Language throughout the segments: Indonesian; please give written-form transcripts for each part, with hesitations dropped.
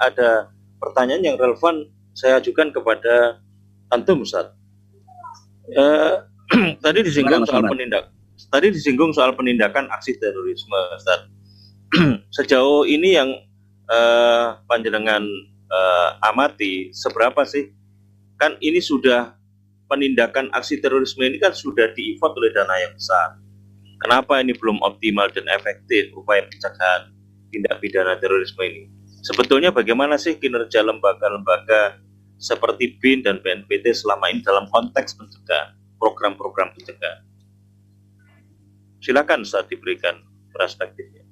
ada pertanyaan yang relevan saya ajukan kepada Antum, Ustaz. Tadi disinggung soal penindakan aksi terorisme, Ustaz. Sejauh ini yang panjenengan amati, seberapa sih? Kan ini sudah penindakan aksi terorisme ini kan sudah di-effort oleh dana yang besar. Kenapa ini belum optimal dan efektif upaya pencegahan tindak pidana terorisme ini? Sebetulnya bagaimana sih kinerja lembaga-lembaga seperti BIN dan BNPT selama ini dalam konteks pencegahan, program-program pencegahan? Silakan Ustaz diberikan perspektifnya.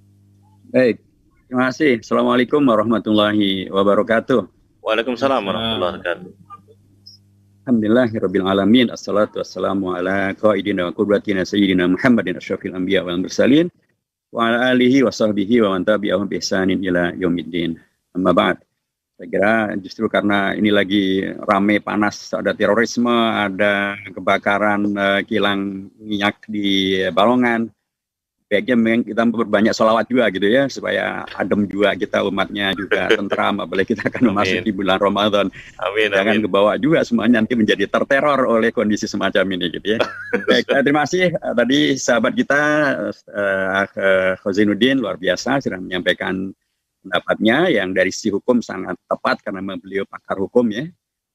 Baik, terima kasih. Assalamualaikum warahmatullahi wabarakatuh. Waalaikumsalam warahmatullahi wabarakatuh. Alhamdulillahirabbil alamin. Assalatu wassalamu ala qaidina wa qurratina sayyidina Muhammadin asyrafil anbiya wal mursalin wa ala alihi wa sahbihi wa man tabi'ahum bi ihsanin ila yaumiddin. Amma ba'd. Saya kira justru karena ini lagi rame panas, ada terorisme, ada kebakaran kilang minyak di Balongan. Baiknya memang kita berbanyak sholawat juga gitu ya, supaya adem juga kita umatnya juga tentram, apalagi kita akan memasuki bulan Ramadan. Jangan kebawa juga semuanya nanti menjadi terteror oleh kondisi semacam ini gitu ya. Baik, terima kasih tadi sahabat kita Khozainuddin luar biasa sudah menyampaikan pendapatnya yang dari sisi hukum sangat tepat karena beliau pakar hukum ya.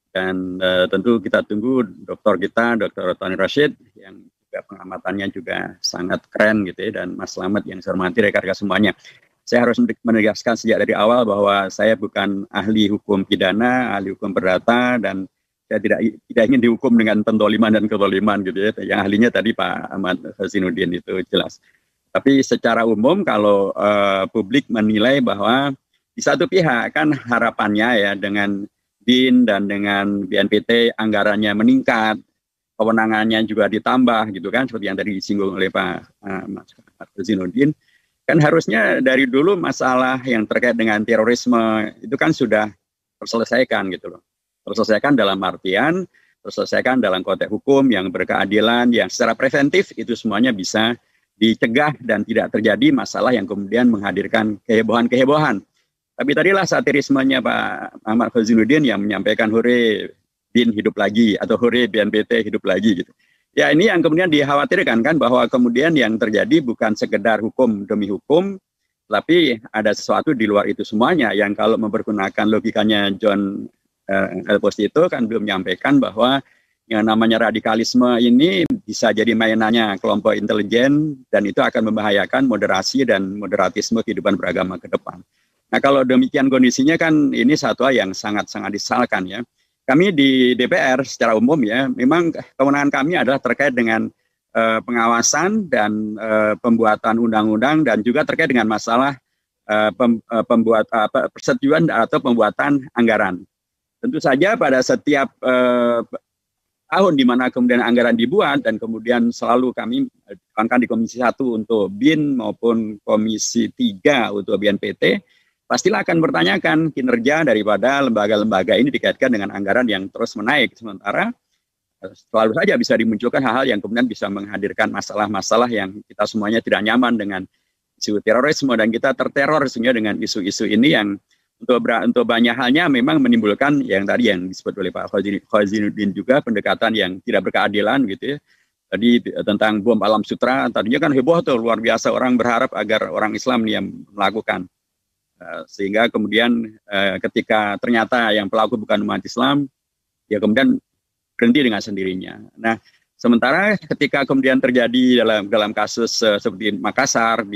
Dan tentu kita tunggu dokter kita, Dr. Tony Rashid yang pengamatannya juga sangat keren gitu ya, dan Mas Slamet yang saya hormati rekan-rekan semuanya. Saya harus menegaskan sejak dari awal bahwa saya bukan ahli hukum pidana, ahli hukum perdata, dan saya tidak ingin dihukum dengan pentoliman dan ketoliman gitu ya. Yang ahlinya tadi Pak Ahmad Khozainuddin itu jelas. Tapi secara umum kalau publik menilai bahwa di satu pihak kan harapannya ya dengan BIN dan dengan BNPT anggarannya meningkat, kewenangannya juga ditambah gitu kan, seperti yang tadi disinggung oleh Pak Mas Khozainuddin, kan harusnya dari dulu masalah yang terkait dengan terorisme itu kan sudah terselesaikan gitu loh. Terselesaikan dalam artian, terselesaikan dalam konteks hukum yang berkeadilan, yang secara preventif itu semuanya bisa dicegah dan tidak terjadi masalah yang kemudian menghadirkan kehebohan-kehebohan. Tapi tadilah satirismenya Pak Ahmad Khozainuddin yang menyampaikan hore BIN hidup lagi atau hore BNPT hidup lagi gitu. Ya ini yang kemudian dikhawatirkan kan, bahwa kemudian yang terjadi bukan sekedar hukum demi hukum, tapi ada sesuatu di luar itu semuanya yang kalau mempergunakan logikanya John Elposti itu kan belum menyampaikan bahwa yang namanya radikalisme ini bisa jadi mainannya kelompok intelijen dan itu akan membahayakan moderasi dan moderatisme kehidupan beragama ke depan. Nah kalau demikian kondisinya kan ini satu hal yang sangat-sangat disesalkan ya. Kami di DPR secara umum ya, memang kewenangan kami adalah terkait dengan pengawasan dan pembuatan undang-undang dan juga terkait dengan masalah persetujuan atau pembuatan anggaran. Tentu saja pada setiap tahun di mana kemudian anggaran dibuat dan kemudian selalu kami akan di Komisi 1 untuk BIN maupun Komisi 3 untuk BNPT, pastilah akan bertanyakan kinerja daripada lembaga-lembaga ini dikaitkan dengan anggaran yang terus menaik. Sementara selalu saja bisa dimunculkan hal-hal yang kemudian bisa menghadirkan masalah-masalah yang kita semuanya tidak nyaman dengan isu terorisme, dan kita terteror sebenarnya dengan isu-isu ini yang untuk banyak halnya memang menimbulkan yang tadi yang disebut oleh Pak Khozainuddin juga, pendekatan yang tidak berkeadilan gitu ya. Tadi tentang bom alam sutra, tadinya kan heboh tuh, luar biasa, orang berharap agar orang Islam yang melakukan. Sehingga kemudian ketika ternyata yang pelaku bukan umat Islam, ya kemudian berhenti dengan sendirinya. Nah, sementara ketika kemudian terjadi dalam kasus seperti Makassar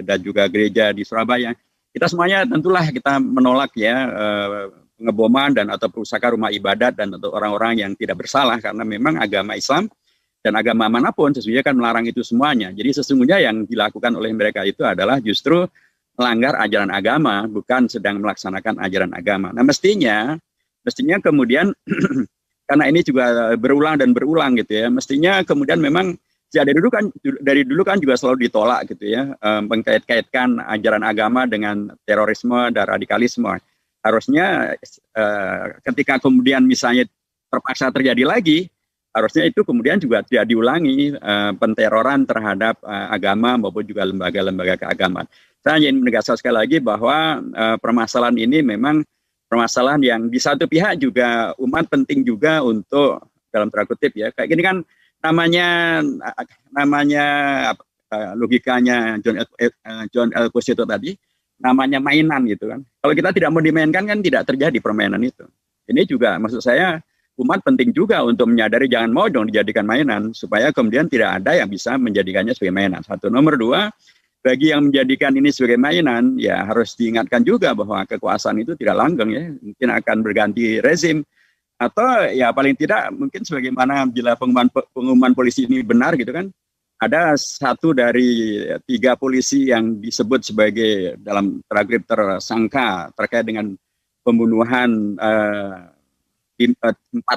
dan juga gereja di Surabaya, kita semuanya tentulah kita menolak ya pengeboman dan atau perusakan rumah ibadat dan untuk orang-orang yang tidak bersalah, karena memang agama Islam dan agama manapun sesungguhnya kan melarang itu semuanya. Jadi sesungguhnya yang dilakukan oleh mereka itu adalah justru melanggar ajaran agama, bukan sedang melaksanakan ajaran agama. Nah mestinya kemudian karena ini juga berulang dan berulang gitu ya, mestinya kemudian memang dari dulu kan juga selalu ditolak gitu ya, mengkait-kaitkan ajaran agama dengan terorisme dan radikalisme. Harusnya ketika kemudian misalnya terpaksa terjadi lagi, harusnya itu kemudian juga tidak diulangi penteroran terhadap agama maupun juga lembaga-lembaga keagamaan. Saya ingin menegaskan sekali lagi bahwa permasalahan ini memang permasalahan yang di satu pihak juga umat penting juga untuk dalam tanda kutip ya. Kayak gini kan namanya logikanya John Elkus itu tadi, namanya mainan gitu kan. Kalau kita tidak mau dimainkan kan tidak terjadi permainan itu. Ini juga maksud saya umat penting juga untuk menyadari jangan mau dong dijadikan mainan supaya kemudian tidak ada yang bisa menjadikannya sebagai mainan. Satu. Nomor dua, bagi yang menjadikan ini sebagai mainan, ya harus diingatkan juga bahwa kekuasaan itu tidak langgeng ya, mungkin akan berganti rezim atau ya paling tidak mungkin sebagaimana bila pengumuman polisi ini benar gitu kan, ada 1 dari 3 polisi yang disebut sebagai dalam terakhir tersangka terkait dengan pembunuhan 4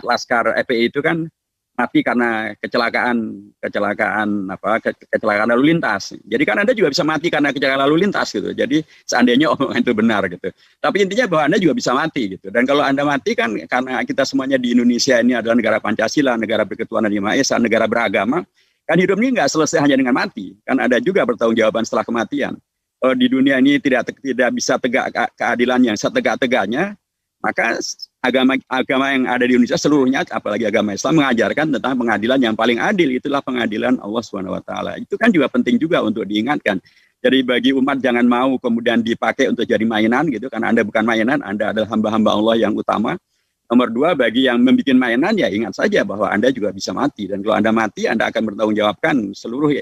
laskar FPI itu kan mati karena kecelakaan lalu lintas. Jadi kan Anda juga bisa mati karena kecelakaan lalu lintas gitu. Jadi seandainya omongan itu benar gitu. Tapi intinya bahwa Anda juga bisa mati gitu. Dan kalau Anda mati kan karena kita semuanya di Indonesia ini adalah negara Pancasila, negara berketuhanan yang Maha Esa, negara beragama, kan hidup ini nggak selesai hanya dengan mati. Kan ada juga pertanggungjawaban setelah kematian. Kalau di dunia ini tidak bisa tegak keadilan yang setegak-tegaknya, maka agama yang ada di Indonesia seluruhnya, apalagi agama Islam, mengajarkan tentang pengadilan yang paling adil. Itulah pengadilan Allah Subhanahu Wa Taala. Itu kan juga penting juga untuk diingatkan. Jadi bagi umat jangan mau kemudian dipakai untuk jadi mainan gitu, karena Anda bukan mainan, Anda adalah hamba-hamba Allah yang utama. Nomor 2, bagi yang membuat mainan ya ingat saja bahwa Anda juga bisa mati. Dan kalau Anda mati, Anda akan bertanggungjawabkan seluruh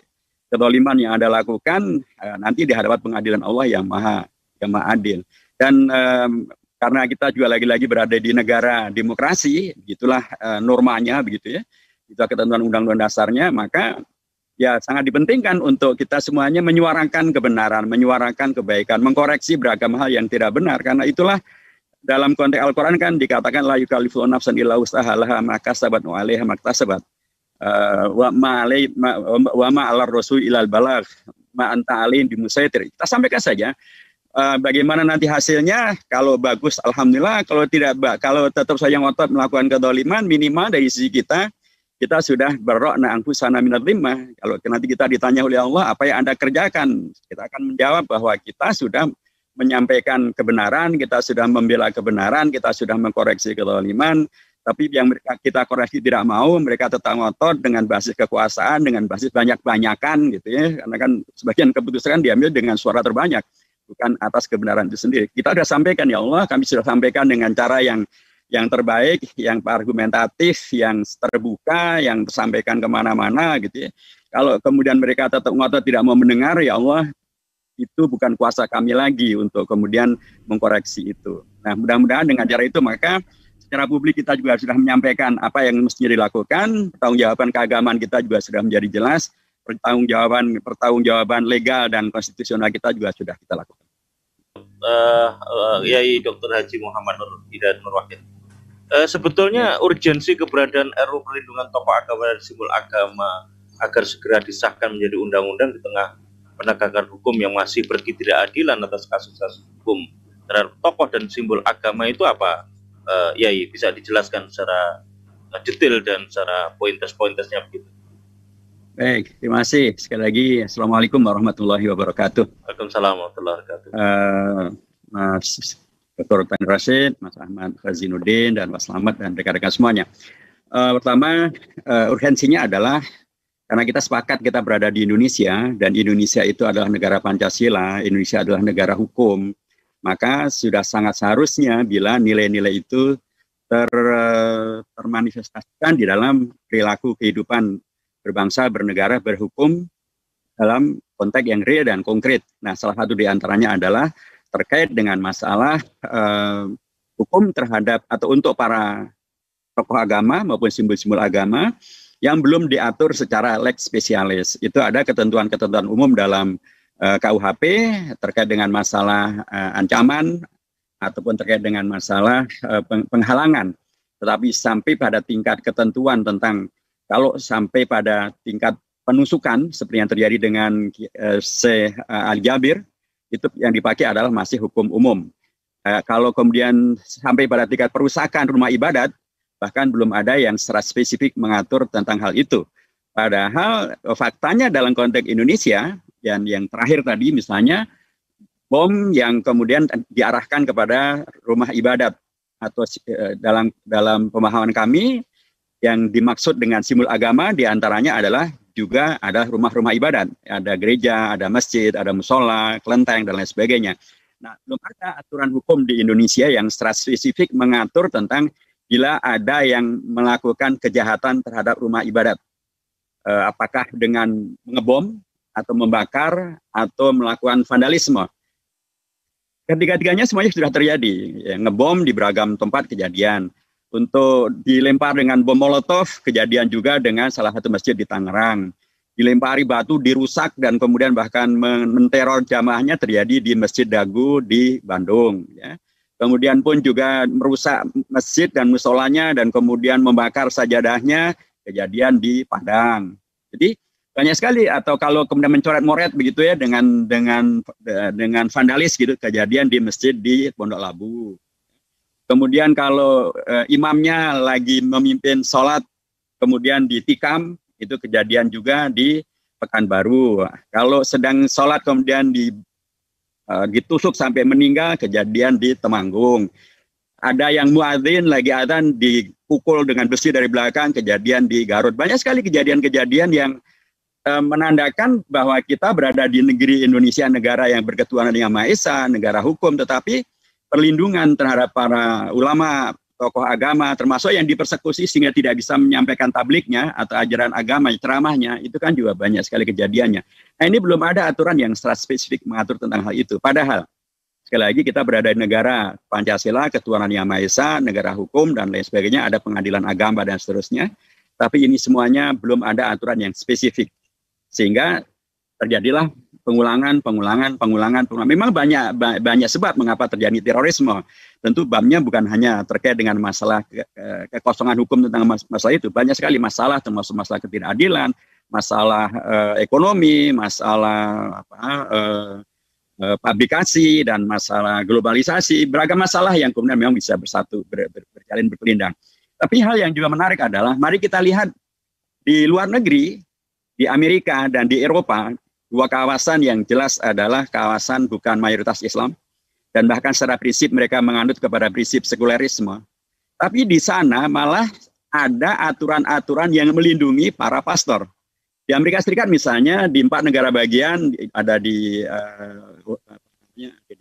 kezaliman yang Anda lakukan nanti di hadapan pengadilan Allah yang maha adil. Dan karena kita juga lagi-lagi berada di negara demokrasi, begitulah normanya begitu ya, itu ketentuan undang-undang dasarnya, maka ya sangat dipentingkan untuk kita semuanya menyuarakan kebenaran, menyuarakan kebaikan, mengkoreksi beragam hal yang tidak benar, karena itulah dalam konteks Al-Quran kan dikatakan la yukallifu nafsan illa wus'aha ma kasabat wa 'alaiha ma iktasabat wa ma 'alar rasul ilal balagh ma anta 'alaihim bimusaitir. Kita sampaikan saja. Bagaimana nanti hasilnya, kalau bagus alhamdulillah, kalau tetap saja ngotot melakukan kedzaliman, minimal dari sisi kita sudah barra'na anfusana minadz dhimmah. Kalau nanti kita ditanya oleh Allah apa yang Anda kerjakan, kita akan menjawab bahwa kita sudah menyampaikan kebenaran, kita sudah membela kebenaran, kita sudah mengkoreksi kedzaliman, tapi yang mereka kita koreksi tidak mau, mereka tetap ngotot dengan basis kekuasaan, dengan basis banyak-banyakan gitu ya, karena kan sebagian keputusan diambil dengan suara terbanyak, bukan atas kebenaran itu sendiri. Kita sudah sampaikan, ya Allah, kami sudah sampaikan dengan cara yang terbaik, yang argumentatif, yang terbuka, yang tersampaikan kemana-mana gitu ya. Kalau kemudian mereka tetap ngotot tidak mau mendengar, ya Allah, itu bukan kuasa kami lagi untuk kemudian mengkoreksi itu. Nah, mudah-mudahan dengan cara itu maka secara publik kita juga sudah menyampaikan apa yang mestinya dilakukan, pertanggungjawaban keagamaan kita juga sudah menjadi jelas, pertanggungjawaban legal dan konstitusional kita juga sudah kita lakukan. Yai Dr. Haji Muhammad Nur Hidayat Nur Wahid. Sebetulnya urgensi keberadaan RUU perlindungan tokoh agama dan simbol agama agar segera disahkan menjadi undang-undang di tengah penegakan hukum yang masih berketidakadilan atas kasus-kasus hukum terhadap tokoh dan simbol agama itu apa? Yai, bisa dijelaskan secara detail dan secara pointers-pointersnya begitu. Baik, terima kasih. Sekali lagi, Assalamualaikum warahmatullahi wabarakatuh. Waalaikumsalam warahmatullahi wabarakatuh. Mas Dr. Tani Rashid, Mas Ahmad Khazinuddin, dan Mas Slamet, dan rekan-rekan semuanya. Pertama, urgensinya adalah karena kita sepakat kita berada di Indonesia, dan Indonesia itu adalah negara Pancasila, Indonesia adalah negara hukum, maka sudah sangat seharusnya bila nilai-nilai itu termanifestasikan di dalam perilaku kehidupan berbangsa, bernegara, berhukum dalam konteks yang real dan konkret. Nah, salah satu di antaranya adalah terkait dengan masalah hukum terhadap atau untuk para tokoh agama maupun simbol-simbol agama yang belum diatur secara lex specialis. Itu ada ketentuan-ketentuan umum dalam KUHP terkait dengan masalah ancaman ataupun terkait dengan masalah penghalangan. Tetapi sampai pada tingkat ketentuan tentang kalau sampai pada tingkat penusukan seperti yang terjadi dengan Syekh Al-Jabir, itu yang dipakai adalah masih hukum umum. Kalau kemudian sampai pada tingkat perusakan rumah ibadat, bahkan belum ada yang secara spesifik mengatur tentang hal itu. Padahal faktanya dalam konteks Indonesia, dan yang terakhir tadi misalnya, bom yang kemudian diarahkan kepada rumah ibadat atau dalam pemahaman kami yang dimaksud dengan simbol agama diantaranya adalah juga ada rumah-rumah ibadat, ada gereja, ada masjid, ada musola, kelenteng dan lain sebagainya. Nah, belum ada aturan hukum di Indonesia yang secara spesifik mengatur tentang bila ada yang melakukan kejahatan terhadap rumah ibadat, apakah dengan mengebom atau membakar atau melakukan vandalisme. Ketiga-tiganya semuanya sudah terjadi. Ya, ngebom di beragam tempat kejadian. Untuk dilempar dengan bom molotov, kejadian juga dengan salah satu masjid di Tangerang. Dilempari batu, dirusak, dan kemudian bahkan menteror jamaahnya terjadi di Masjid Dagu di Bandung. Ya. Kemudian pun juga merusak masjid dan musolanya, dan kemudian membakar sajadahnya, kejadian di Padang. Jadi banyak sekali, atau kalau kemudian mencoret-moret begitu ya dengan vandalis gitu, kejadian di masjid di Pondok Labu. Kemudian kalau imamnya lagi memimpin sholat kemudian ditikam, itu kejadian juga di Pekanbaru. Kalau sedang sholat kemudian ditusuk sampai meninggal, kejadian di Temanggung. Ada yang muadzin lagi adzan dipukul dengan besi dari belakang, kejadian di Garut. Banyak sekali kejadian-kejadian yang menandakan bahwa kita berada di negeri Indonesia, negara yang berketuhanan yang Maha Esa, negara hukum, tetapi perlindungan terhadap para ulama, tokoh agama, termasuk yang dipersekusi sehingga tidak bisa menyampaikan tabliknya atau ajaran agama, ceramahnya, itu kan juga banyak sekali kejadiannya. Nah, ini belum ada aturan yang secara spesifik mengatur tentang hal itu. Padahal, sekali lagi kita berada di negara Pancasila, ketuhanan yang Maha Esa, negara hukum, dan lain sebagainya, ada pengadilan agama dan seterusnya. Tapi ini semuanya belum ada aturan yang spesifik. Sehingga terjadilah pengulangan. Memang banyak sebab mengapa terjadi terorisme. Tentu babnya bukan hanya terkait dengan masalah kekosongan hukum tentang masalah itu. Banyak sekali masalah, termasuk masalah ketidakadilan, masalah ekonomi, masalah publikasi, dan masalah globalisasi. Beragam masalah yang kemudian memang bisa bersatu, berjalin berkelindang. Tapi hal yang juga menarik adalah, mari kita lihat di luar negeri, di Amerika dan di Eropa, dua kawasan yang jelas adalah kawasan bukan mayoritas Islam, dan bahkan secara prinsip mereka menganut kepada prinsip sekulerisme. Tapi di sana malah ada aturan-aturan yang melindungi para pastor. Di Amerika Serikat misalnya, di 4 negara bagian, ada di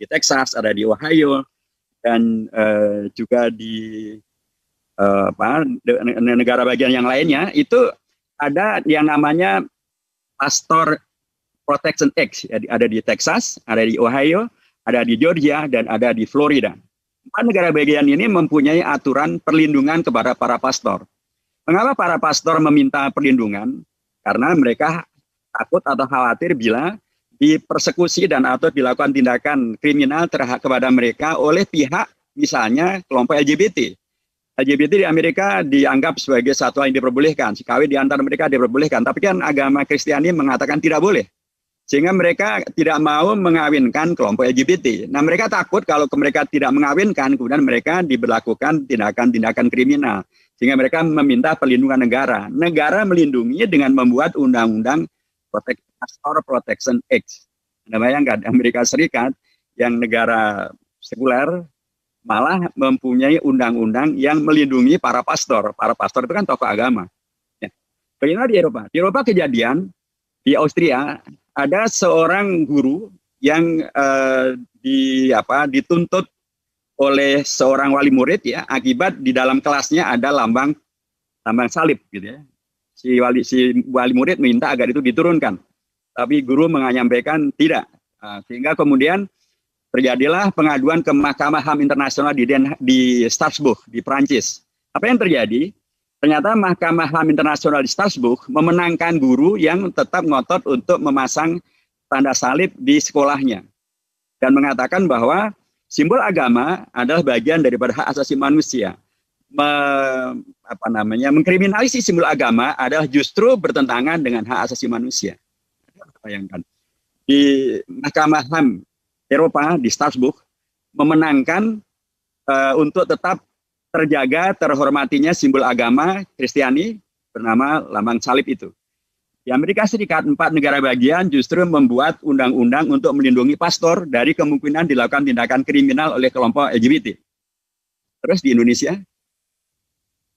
Texas, ada di Ohio, dan juga di negara bagian yang lainnya, itu ada yang namanya Pastor Protection Act, ada di Texas, ada di Ohio, ada di Georgia, dan ada di Florida. 4 negara bagian ini mempunyai aturan perlindungan kepada para pastor. Mengapa para pastor meminta perlindungan? Karena mereka takut atau khawatir bila dipersekusi dan atau dilakukan tindakan kriminal kepada mereka oleh pihak misalnya kelompok LGBT. LGBT di Amerika dianggap sebagai satu yang diperbolehkan. Si kawin di antara mereka diperbolehkan. Tapi kan agama Kristiani mengatakan tidak boleh. Sehingga mereka tidak mau mengawinkan kelompok LGBT. Nah, mereka takut kalau mereka tidak mengawinkan, kemudian mereka diberlakukan tindakan-tindakan kriminal. Sehingga mereka meminta perlindungan negara. Negara melindungi dengan membuat undang-undang Pastor Protection Act. Anda bayangkan, Amerika Serikat yang negara sekuler, malah mempunyai undang-undang yang melindungi para pastor. Para pastor itu kan tokoh agama. Ya. Bagaimana di Eropa? Di Eropa kejadian, di Austria, ada seorang guru yang dituntut oleh seorang wali murid ya, akibat di dalam kelasnya ada lambang salib gitu ya. Si wali murid minta agar itu diturunkan. Tapi guru menyampaikan tidak. Sehingga kemudian terjadilah pengaduan ke Mahkamah HAM Internasional di Strasbourg, di Prancis. Apa yang terjadi? Ternyata Mahkamah HAM Internasional di Strasbourg memenangkan guru yang tetap ngotot untuk memasang tanda salib di sekolahnya. Dan mengatakan bahwa simbol agama adalah bagian daripada hak asasi manusia. Mengkriminalisasi simbol agama adalah justru bertentangan dengan hak asasi manusia. Bayangkan. Di Mahkamah HAM Eropa di Strasbourg memenangkan untuk tetap terjaga terhormatinya simbol agama Kristiani bernama lambang salib itu. Di Amerika Serikat 4 negara bagian justru membuat undang-undang untuk melindungi pastor dari kemungkinan dilakukan tindakan kriminal oleh kelompok LGBT. terus di Indonesia.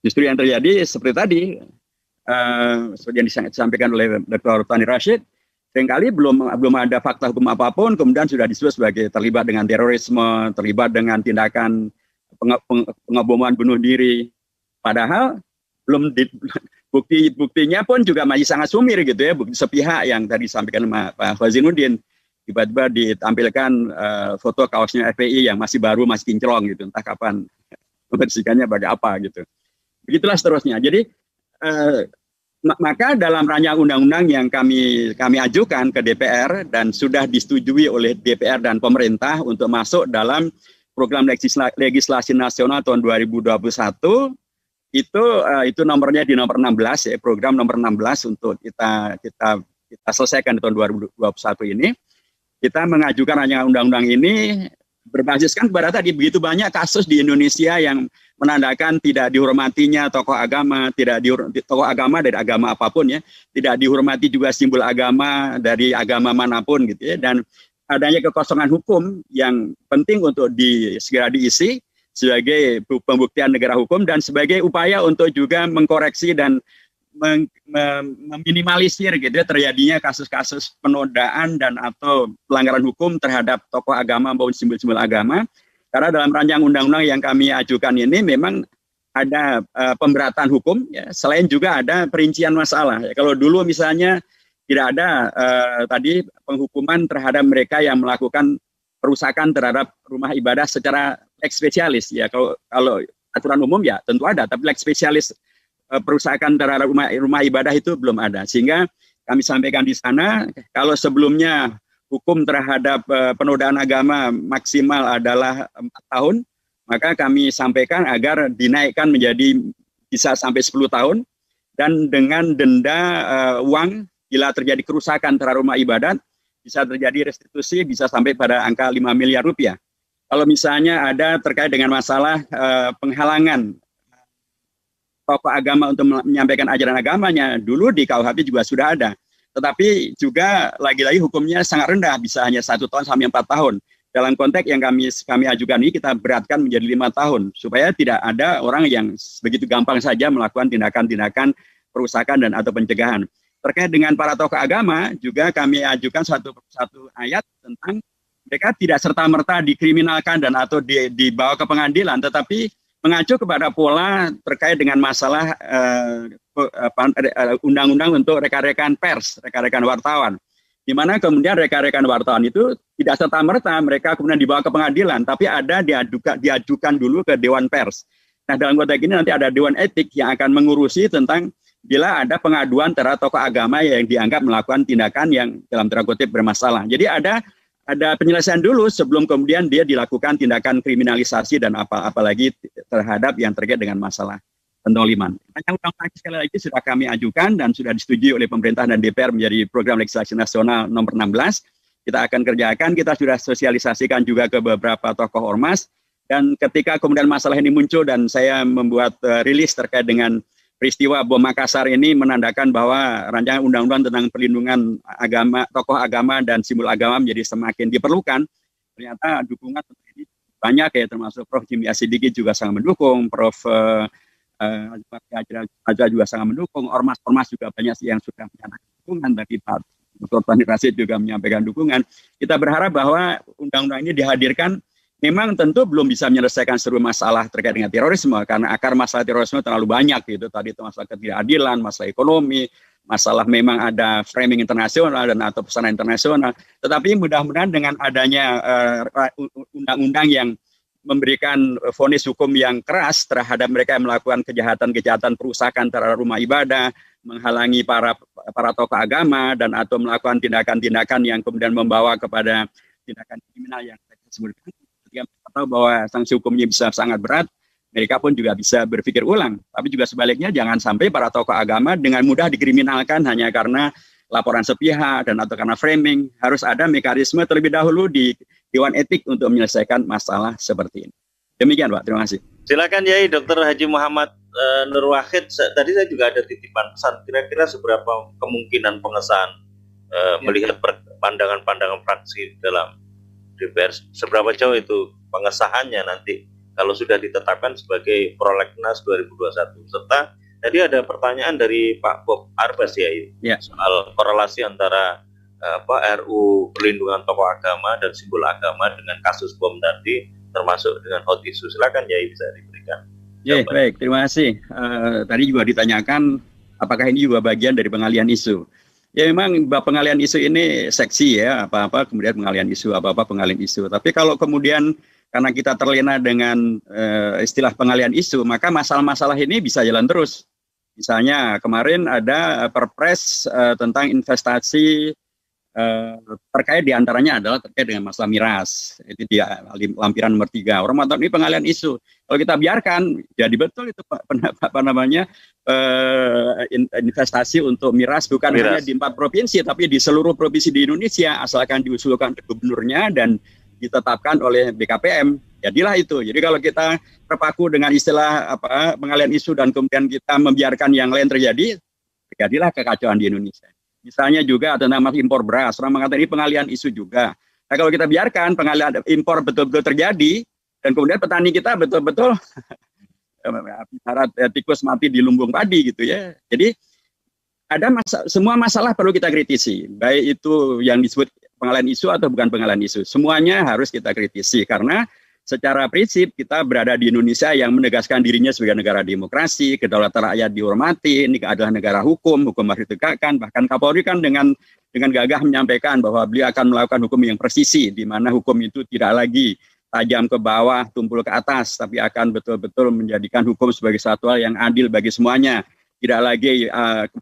Justru yang terjadi seperti tadi, seperti yang disampaikan oleh Dr. Tony Rashid, seringkali belum ada fakta hukum apapun, kemudian sudah disebut sebagai terlibat dengan terorisme, terlibat dengan tindakan pengeboman bunuh diri. Padahal belum buktinya pun juga masih sangat sumir gitu ya, bukti sepihak yang tadi disampaikan Pak Fazinuddin. Tiba-tiba ditampilkan foto kaosnya FPI yang masih baru, masih kinclong gitu, entah kapan membersihkannya bagi apa gitu. Begitulah seterusnya. Jadi maka dalam rancangan undang-undang yang kami ajukan ke DPR dan sudah disetujui oleh DPR dan pemerintah untuk masuk dalam program legislasi nasional tahun 2021, itu nomornya di nomor 16 ya, program nomor 16 untuk kita selesaikan di tahun 2021 ini. Kita mengajukan rancangan undang-undang ini berbasiskan kepada tadi begitu banyak kasus di Indonesia yang menandakan tidak dihormatinya tokoh agama, tokoh agama dari agama apapun ya, tidak dihormati juga simbol agama dari agama manapun gitu ya, dan adanya kekosongan hukum yang penting untuk segera diisi sebagai pembuktian negara hukum dan sebagai upaya untuk juga mengkoreksi dan meminimalisir gitu ya, terjadinya kasus-kasus penodaan dan atau pelanggaran hukum terhadap tokoh agama maupun simbol-simbol agama. Karena dalam rancangan undang-undang yang kami ajukan ini memang ada pemberatan hukum, ya, selain juga ada perincian masalah. Ya, kalau dulu misalnya tidak ada tadi penghukuman terhadap mereka yang melakukan perusakan terhadap rumah ibadah secara lex spesialis. Ya, kalau aturan umum ya tentu ada, tapi lex spesialis perusakan terhadap rumah ibadah itu belum ada. Sehingga kami sampaikan di sana, kalau sebelumnya hukum terhadap penodaan agama maksimal adalah 4 tahun, maka kami sampaikan agar dinaikkan menjadi bisa sampai 10 tahun, dan dengan denda uang bila terjadi kerusakan terhadap rumah ibadat, bisa terjadi restitusi bisa sampai pada angka 5 miliar rupiah. Kalau misalnya ada terkait dengan masalah penghalangan tokoh agama untuk menyampaikan ajaran agamanya, dulu di KUHP juga sudah ada. Tetapi juga lagi-lagi hukumnya sangat rendah, bisa hanya 1 tahun sampai 4 tahun. Dalam konteks yang kami ajukan ini kita beratkan menjadi 5 tahun, supaya tidak ada orang yang begitu gampang saja melakukan tindakan-tindakan perusakan dan atau pencegahan. Terkait dengan para tokoh agama, juga kami ajukan satu ayat tentang mereka tidak serta-merta dikriminalkan dan atau dibawa ke pengadilan, tetapi mengacu kepada pola terkait dengan masalah undang-undang untuk rekan-rekan pers, rekan-rekan wartawan, di mana kemudian rekan-rekan wartawan itu tidak serta-merta mereka kemudian dibawa ke pengadilan, tapi ada diajukan dulu ke Dewan Pers. Nah, dalam konteks ini nanti ada Dewan Etik yang akan mengurusi tentang bila ada pengaduan terhadap tokoh agama yang dianggap melakukan tindakan yang dalam tanda kutip bermasalah. Jadi ada penyelesaian dulu sebelum kemudian dia dilakukan tindakan kriminalisasi dan apalagi terhadap yang terkait dengan masalah pendoliman. Undang-undang sekali lagi sudah kami ajukan dan sudah disetujui oleh pemerintah dan DPR menjadi program legislasi nasional nomor 16. Kita akan kerjakan, kita sudah sosialisasikan juga ke beberapa tokoh ormas, dan ketika kemudian masalah ini muncul dan saya membuat rilis terkait dengan peristiwa bom Makassar ini menandakan bahwa rancangan undang-undang tentang perlindungan agama, tokoh agama dan simbol agama menjadi semakin diperlukan. Ternyata dukungan ini banyak ya, termasuk Prof. Jimmy Asidiki juga sangat mendukung, Prof. Aja juga sangat mendukung, ormas-ormas juga banyak yang sudah menyatakan dukungan, tadi Pak Dr. Tony Rashid juga menyampaikan dukungan. Kita berharap bahwa undang-undang ini dihadirkan. Memang tentu belum bisa menyelesaikan seluruh masalah terkait dengan terorisme, karena akar masalah terorisme terlalu banyak gitu. Tadi itu masalah ketidakadilan, masalah ekonomi, masalah memang ada framing internasional dan atau pesanan internasional. Tetapi mudah-mudahan dengan adanya undang-undang yang memberikan vonis hukum yang keras terhadap mereka yang melakukan kejahatan-kejahatan perusakan terhadap rumah ibadah, menghalangi para tokoh agama dan atau melakukan tindakan-tindakan yang kemudian membawa kepada tindakan kriminal yang saya sebutkan. Ketika mereka tahu bahwa sanksi hukumnya bisa sangat berat, mereka pun juga bisa berpikir ulang. Tapi juga sebaliknya, jangan sampai para tokoh agama dengan mudah dikriminalkan hanya karena laporan sepihak dan atau karena framing. Harus ada mekanisme terlebih dahulu di Dewan Etik untuk menyelesaikan masalah seperti ini. Demikian Pak, terima kasih. Silakan Yai Dr. Haji Muhammad Nur Wahid. Tadi saya juga ada titipan pesan, kira-kira seberapa kemungkinan pengesahan melihat pandangan-pandangan fraksi dalam DPR, seberapa jauh itu pengesahannya nanti kalau sudah ditetapkan sebagai prolegnas 2021. Serta tadi ada pertanyaan dari Pak Bob Arbas ya, soal korelasi antara RU perlindungan tokoh agama dan simbol agama dengan kasus bom tadi, termasuk dengan hot issue. Silakan Yai, bisa diberikan. Ya, baik, terima kasih. Tadi juga ditanyakan apakah ini juga bagian dari pengalihan isu. Ya memang pengalihan isu ini seksi ya, apa-apa kemudian pengalihan isu, apa-apa pengalihan isu. Tapi kalau kemudian karena kita terlena dengan istilah pengalihan isu, maka masalah-masalah ini bisa jalan terus. Misalnya kemarin ada perpres tentang investasi terkait diantaranya adalah terkait dengan masalah miras. Itu dia lampiran nomor 3. Orang mengatakan ini pengalihan isu. Kalau kita biarkan, jadi betul itu investasi untuk miras bukan hanya di 4 provinsi, tapi di seluruh provinsi di Indonesia, asalkan diusulkan ke gubernurnya dan ditetapkan oleh BKPM. Jadilah itu. Jadi kalau kita terpaku dengan istilah pengalihan isu dan kemudian kita membiarkan yang lain terjadi, terjadilah kekacauan di Indonesia. Misalnya juga tentang impor beras, orang mengatakan ini pengalihan isu juga. Nah kalau kita biarkan pengalihan impor betul-betul terjadi, dan kemudian petani kita betul-betul tikus mati di lumbung padi gitu ya. Jadi ada semua masalah perlu kita kritisi, baik itu yang disebut pengalihan isu atau bukan pengalihan isu. Semuanya harus kita kritisi karena secara prinsip kita berada di Indonesia yang menegaskan dirinya sebagai negara demokrasi, kedaulatan rakyat dihormati, ini adalah negara hukum harus ditegakkan. Bahkan Kapolri kan dengan gagah menyampaikan bahwa beliau akan melakukan hukum yang presisi, di mana hukum itu tidak lagi tajam ke bawah, tumpul ke atas, tapi akan betul-betul menjadikan hukum sebagai satu hal yang adil bagi semuanya. Tidak lagi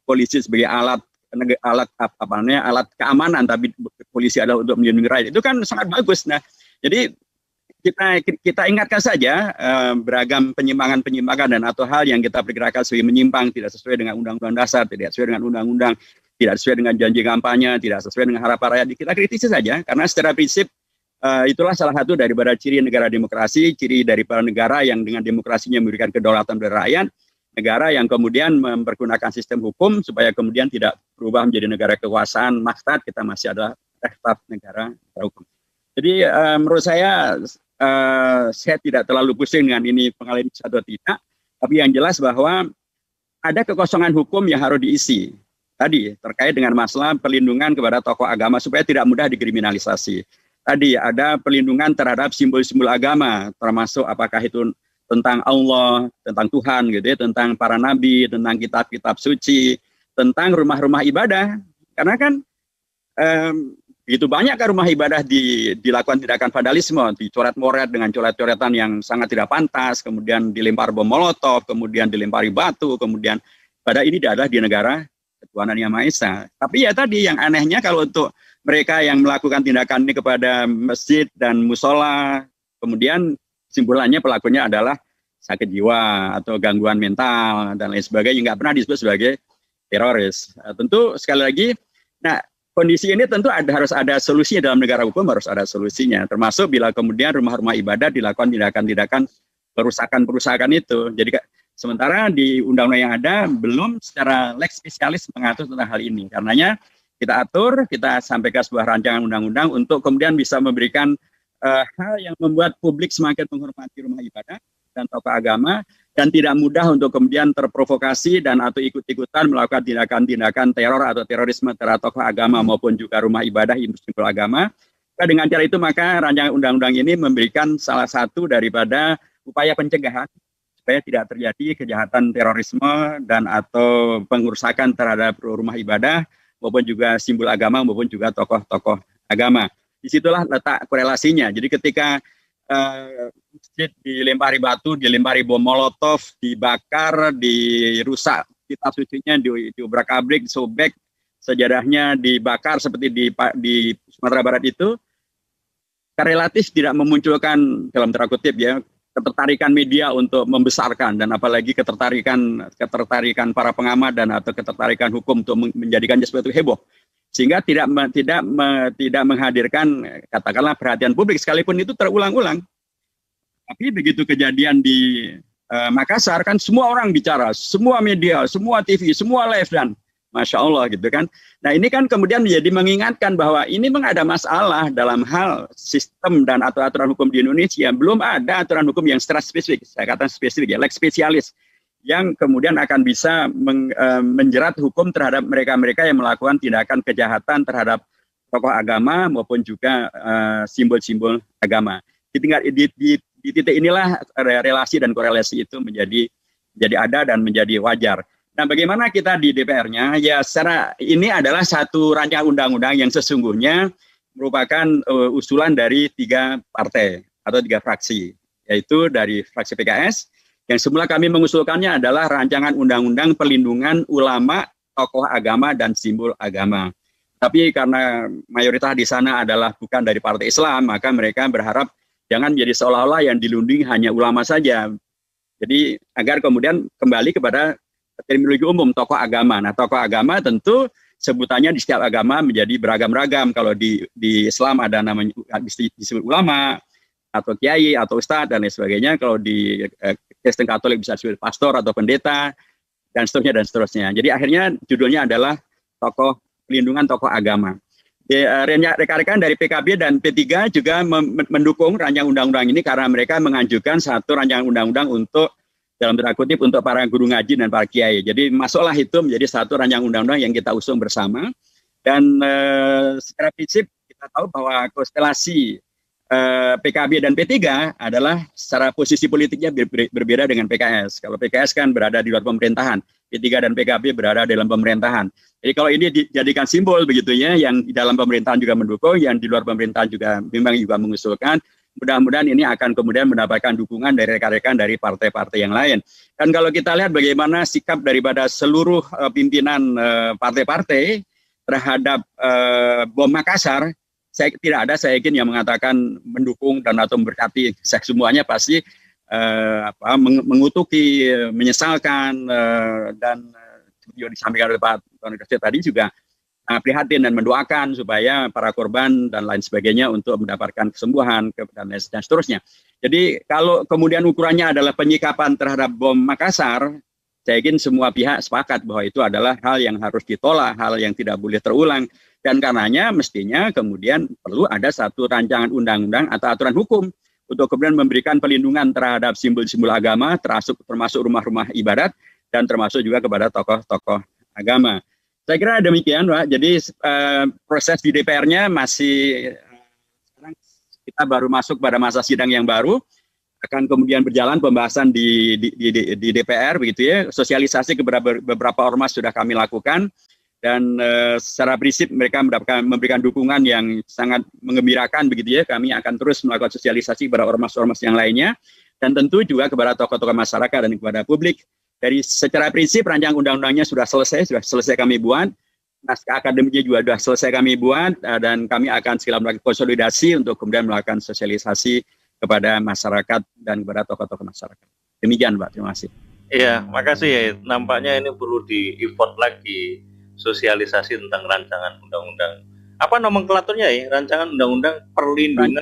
polisi sebagai alat keamanan, tapi polisi adalah untuk melindungi rakyat. Itu kan sangat bagus. Nah, jadi kita ingatkan saja beragam penyimpangan dan atau hal yang kita perkirakan sebagai menyimpang, tidak sesuai dengan Undang-Undang Dasar, tidak sesuai dengan Undang-Undang, tidak sesuai dengan janji kampanye, tidak sesuai dengan harapan rakyat. Kita kritisi saja, karena secara prinsip itulah salah satu daripada ciri negara demokrasi, ciri daripada negara yang dengan demokrasinya memberikan kedaulatan pada rakyat, negara yang kemudian mempergunakan sistem hukum supaya kemudian tidak berubah menjadi negara kekuasaan maksat, kita masih adalah tetap negara hukum. Jadi menurut saya tidak terlalu pusing dengan ini pengalihan isu atau tidak, tapi yang jelas bahwa ada kekosongan hukum yang harus diisi. Tadi terkait dengan masalah perlindungan kepada tokoh agama supaya tidak mudah dikriminalisasi. Tadi ada perlindungan terhadap simbol-simbol agama, termasuk apakah itu tentang Allah, tentang Tuhan, gitu ya, tentang para nabi, tentang kitab-kitab suci, tentang rumah-rumah ibadah. Karena kan begitu banyak kan rumah ibadah dilakukan tindakan vandalisme, dicoret-moret dengan coret-coretan yang sangat tidak pantas, kemudian dilempar bom molotov, kemudian dilempari batu, kemudian pada ini adalah di negara ketuhanan Yang Maha Esa. Tapi ya tadi yang anehnya kalau untuk mereka yang melakukan tindakan ini kepada masjid dan musola, kemudian simpulannya pelakunya adalah sakit jiwa atau gangguan mental dan lain sebagainya, nggak pernah disebut sebagai teroris. Tentu sekali lagi, nah kondisi ini tentu harus ada solusinya dalam negara hukum, harus ada solusinya. Termasuk bila kemudian rumah-rumah ibadah dilakukan tindakan-tindakan perusakan itu. Jadi sementara di undang-undang yang ada belum secara lex spesialis mengatur tentang hal ini. Karenanya kita atur, kita sampaikan sebuah rancangan undang-undang untuk kemudian bisa memberikan hal yang membuat publik semakin menghormati rumah ibadah dan tokoh agama, dan tidak mudah untuk kemudian terprovokasi dan atau ikut-ikutan melakukan tindakan-tindakan teror atau terorisme terhadap tokoh agama maupun juga rumah ibadah, simbol agama. Nah, dengan cara itu maka rancangan undang-undang ini memberikan salah satu daripada upaya pencegahan supaya tidak terjadi kejahatan terorisme dan atau pengerusakan terhadap rumah ibadah maupun juga simbol agama maupun juga tokoh-tokoh agama. Disitulah letak korelasinya. Jadi ketika masjid dilempari batu, dilempari bom molotov, dibakar, dirusak kitab sucinya, diobrak-abrik, disobek, sejadahnya dibakar seperti di Sumatera Barat itu, relatif tidak memunculkan dalam tanda kutip ya ketertarikan media untuk membesarkan, dan apalagi ketertarikan para pengamat dan atau ketertarikan hukum untuk menjadikannya sesuatu heboh, sehingga tidak menghadirkan katakanlah perhatian publik sekalipun itu terulang-ulang. Tapi begitu kejadian di Makassar kan semua orang bicara, semua media, semua TV, semua live, dan Masya Allah gitu kan. Nah ini kan kemudian menjadi mengingatkan bahwa ini memang ada masalah dalam hal sistem dan aturan hukum di Indonesia. Belum ada aturan hukum yang secara spesifik, saya katakan spesifik ya, like spesialis, yang kemudian akan bisa menjerat hukum terhadap mereka-mereka yang melakukan tindakan kejahatan terhadap tokoh agama maupun juga simbol-simbol agama. Di titik inilah relasi dan korelasi itu menjadi ada dan menjadi wajar. Nah, bagaimana kita di DPR-nya? Ya, secara ini adalah satu rancangan undang-undang yang sesungguhnya merupakan usulan dari 3 partai atau 3 fraksi, yaitu dari fraksi PKS, yang semula kami mengusulkannya adalah rancangan undang-undang perlindungan ulama, tokoh agama, dan simbol agama. Tapi karena mayoritas di sana adalah bukan dari partai Islam, maka mereka berharap jangan menjadi seolah-olah yang dilindungi hanya ulama saja. Jadi agar kemudian kembali kepada terminologi umum tokoh agama. Nah, tokoh agama tentu sebutannya di setiap agama menjadi beragam-ragam. Kalau di Islam ada namanya disebut ulama atau kiai atau ustadz dan lain sebagainya. Kalau di Kristen Katolik bisa disebut pastor atau pendeta dan seterusnya dan seterusnya. Jadi akhirnya judulnya adalah tokoh pelindungan tokoh agama. Rekan-rekan dari PKB dan P3 juga mendukung rancangan undang-undang ini karena mereka mengajukan satu rancangan undang-undang untuk dalam tanda kutip untuk para guru ngaji dan para kiai. Jadi masuklah itu menjadi satu rancangan undang-undang yang kita usung bersama. Dan secara prinsip kita tahu bahwa konstelasi PKB dan P3 adalah secara posisi politiknya berbeda dengan PKS. Kalau PKS kan berada di luar pemerintahan, P3 dan PKB berada dalam pemerintahan. Jadi kalau ini dijadikan simbol begitu ya, yang di dalam pemerintahan juga mendukung, yang di luar pemerintahan juga memang juga mengusulkan. Mudah-mudahan ini akan kemudian mendapatkan dukungan dari rekan-rekan dari partai-partai yang lain. Dan kalau kita lihat bagaimana sikap daripada seluruh pimpinan partai-partai terhadap bom Makassar, saya tidak ada, saya yakin yang mengatakan mendukung dan atau memberkati. Semuanya pasti mengutuki, menyesalkan, dan juga disampaikan oleh Pak Tony Rashid tadi juga prihatin dan mendoakan supaya para korban dan lain sebagainya untuk mendapatkan kesembuhan dan seterusnya. Jadi kalau kemudian ukurannya adalah penyikapan terhadap bom Makassar, saya yakin semua pihak sepakat bahwa itu adalah hal yang harus ditolak, hal yang tidak boleh terulang. Dan karenanya mestinya kemudian perlu ada satu rancangan undang-undang atau aturan hukum untuk kemudian memberikan perlindungan terhadap simbol-simbol agama, termasuk rumah-rumah ibadat, dan termasuk juga kepada tokoh-tokoh agama. Saya kira demikian, Pak. Jadi proses di DPR-nya masih sekarang kita baru masuk pada masa sidang yang baru, akan kemudian berjalan pembahasan di DPR begitu ya. Sosialisasi ke beberapa ormas sudah kami lakukan dan secara prinsip mereka memberikan dukungan yang sangat menggembirakan begitu ya. Kami akan terus melakukan sosialisasi kepada ormas-ormas yang lainnya dan tentu juga kepada tokoh-tokoh masyarakat dan kepada publik. Dari secara prinsip rancangan undang-undangnya sudah selesai kami buat, naskah akademiknya juga sudah selesai kami buat, dan kami akan segera melakukan konsolidasi untuk kemudian melakukan sosialisasi kepada masyarakat dan kepada tokoh-tokoh masyarakat. Demikian, Pak. Terima kasih. Iya, makasih ya. Nampaknya ini perlu di-effort lagi sosialisasi tentang rancangan undang-undang. Apa nomenklaturnya ya? Rancangan undang-undang perlindungan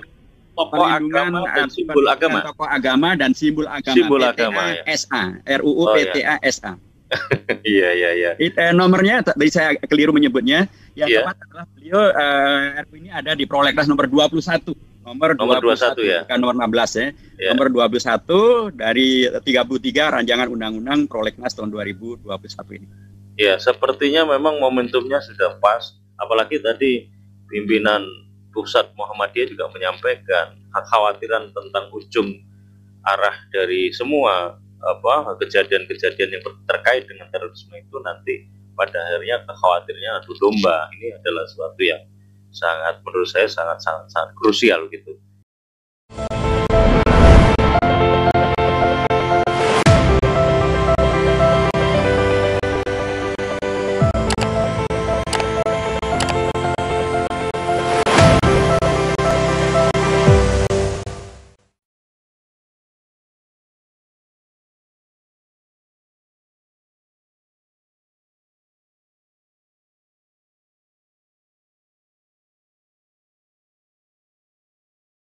tokoh agama dan simbol agama. Tokoh agama dan simbol agama. Simbol agama. SA, RUU PTA SA. Iya. Nomornya tadi saya keliru menyebutnya. Yang tepat adalah beliau RUU ini ada di Prolegnas nomor 21. Nomor 21 ya. Bukan nomor 16 ya. Nomor 21 dari 33 rancangan undang-undang Prolegnas tahun 2021 ini. Ya, sepertinya memang momentumnya sudah pas. Apalagi tadi pimpinan Pusat Muhammadiyah juga menyampaikan kekhawatiran tentang ujung arah dari semua kejadian-kejadian yang terkait dengan terorisme itu nanti pada akhirnya kekhawatirannya adu domba. Ini adalah sesuatu yang sangat menurut saya sangat krusial gitu.